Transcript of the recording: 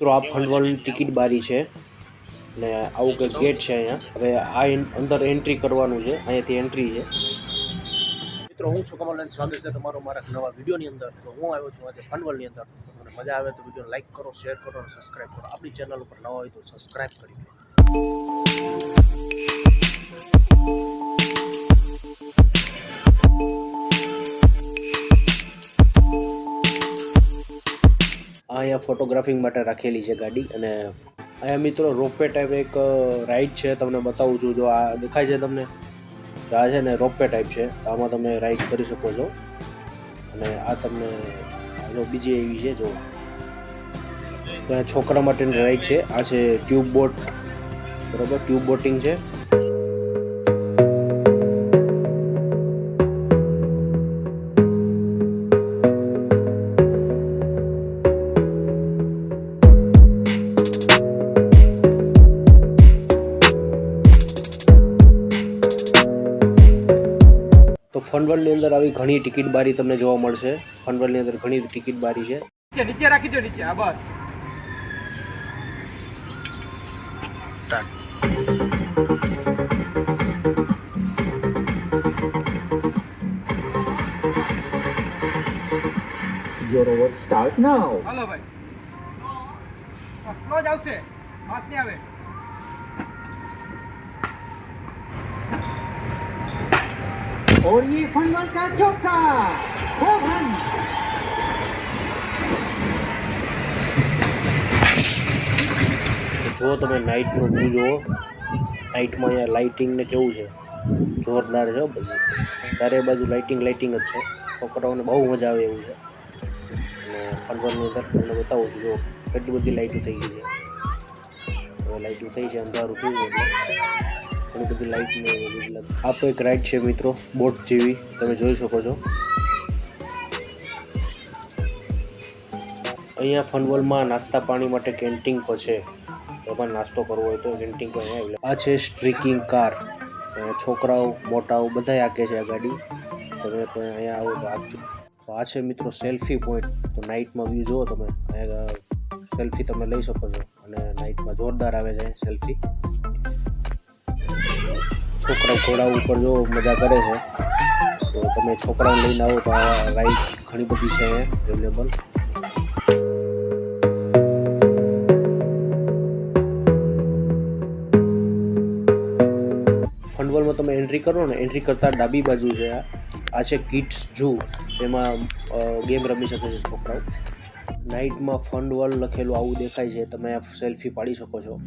મિત્રો આ ફંડવલની ટિકિટ બારી છે ને આવું કંઈક ગેટ છે અહીંયા. હવે આ અંદર એન્ટ્રી કરવાનું છે, અહીંયાથી એન્ટ્રી છે. મિત્રો હું છું કમલ, સ્વાગત છે તમારો મારા નવા વિડીયોની અંદર. તો હું આવ્યો છું આજે ફંડવલની અંદર. તમને મજા આવે તો વિડીયો લાઈક કરો, શેર કરો અને સબસ્ક્રાઈબ કરો. આપણી ચેનલ ઉપર નવા હોય તો સબસ્ક્રાઈબ કરી દો. અહીંયા ફોટોગ્રાફિંગ માટે રાખેલી છે ગાડી. અને અહીંયા મિત્રો રોપવે ટાઈપ એક રાઈડ છે, તમને બતાવું છું. જો આ દેખાય છે તમને, આ છે ને રોપવે ટાઈપ છે, તો આમાં તમે રાઈડ કરી શકો છો. અને આ તમને જો બીજી એવી છે, જો ત્યાં છોકરા માટેની રાઈડ છે. આ છે ટ્યુબ બોટ, બરાબર, ટ્યુબ બોટિંગ છે. તો ફંડવલની અંદર આવી ઘણી ટિકિટ બારી તમને જોવા મળશે. ફંડવલની અંદર ઘણી ટિકિટ બારી છે. નીચે રાખી દો, નીચે. હા, બસ. Your over start now. હાલો ભાઈ, સ્લો જ આવશે, ફાસ્ટ નહીં આવે. और ये फंडवल का चौका 4 रन. જો તમે નાઇટનો વ્યૂ જુઓ, નાઇટમાં અહીંયા લાઇટિંગ ને કેવું છે, જોરદાર છે. પછી ચારે બાજુ લાઇટિંગ જ છે. છોકરાઓને બહુ મજા આવે એવું છે. અને ફંડવલની અંદર તમને બતાવું છું, જો કેટલી બધી લાઇટો થઈ ગઈ છે. હવે લાઇટો થઈ છે, અંધારું થયું એટલે ઘણી બધી લાઇટને આ તો એક રાઈડ છે મિત્રો, બોટ જેવી, તમે જોઈ શકો છો. અહીંયા ફંડવલમાં નાસ્તા પાણી માટે કેન્ટીન પણ છે. તમારે નાસ્તો કરવો હોય તો કેન્ટીન પણ અહીંયા. આ છે સ્ટ્રીકિંગ કાર, છોકરાઓ મોટાઓ બધા હાકે છે આ ગાડી. તમે પણ અહીંયા આવો તો આપજો. તો આ છે મિત્રો સેલ્ફી પોઈન્ટ. તો નાઇટમાં વ્યૂ જુઓ તમે, અહીંયા સેલ્ફી તમે લઈ શકો છો. અને નાઇટમાં જોરદાર આવે છે સેલ્ફી. છોકરાઓ ઘોડા ઉપર જો મજા કરે છે. તો તમે છોકરાઓને લઈને આવો તો આ રાઈડ ઘણી બધી છે અહીંયા અવેલેબલ. ફંડવલમાં તમે એન્ટ્રી કરો ને, એન્ટ્રી કરતાં ડાબી બાજુ છે આ છે કિડ્સ ઝૂ. એમાં ગેમ રમી શકે છે છોકરાઓ. નાઇટમાં ફંડવલ લખેલું આવું દેખાય છે, તમે સેલ્ફી પાડી શકો છો.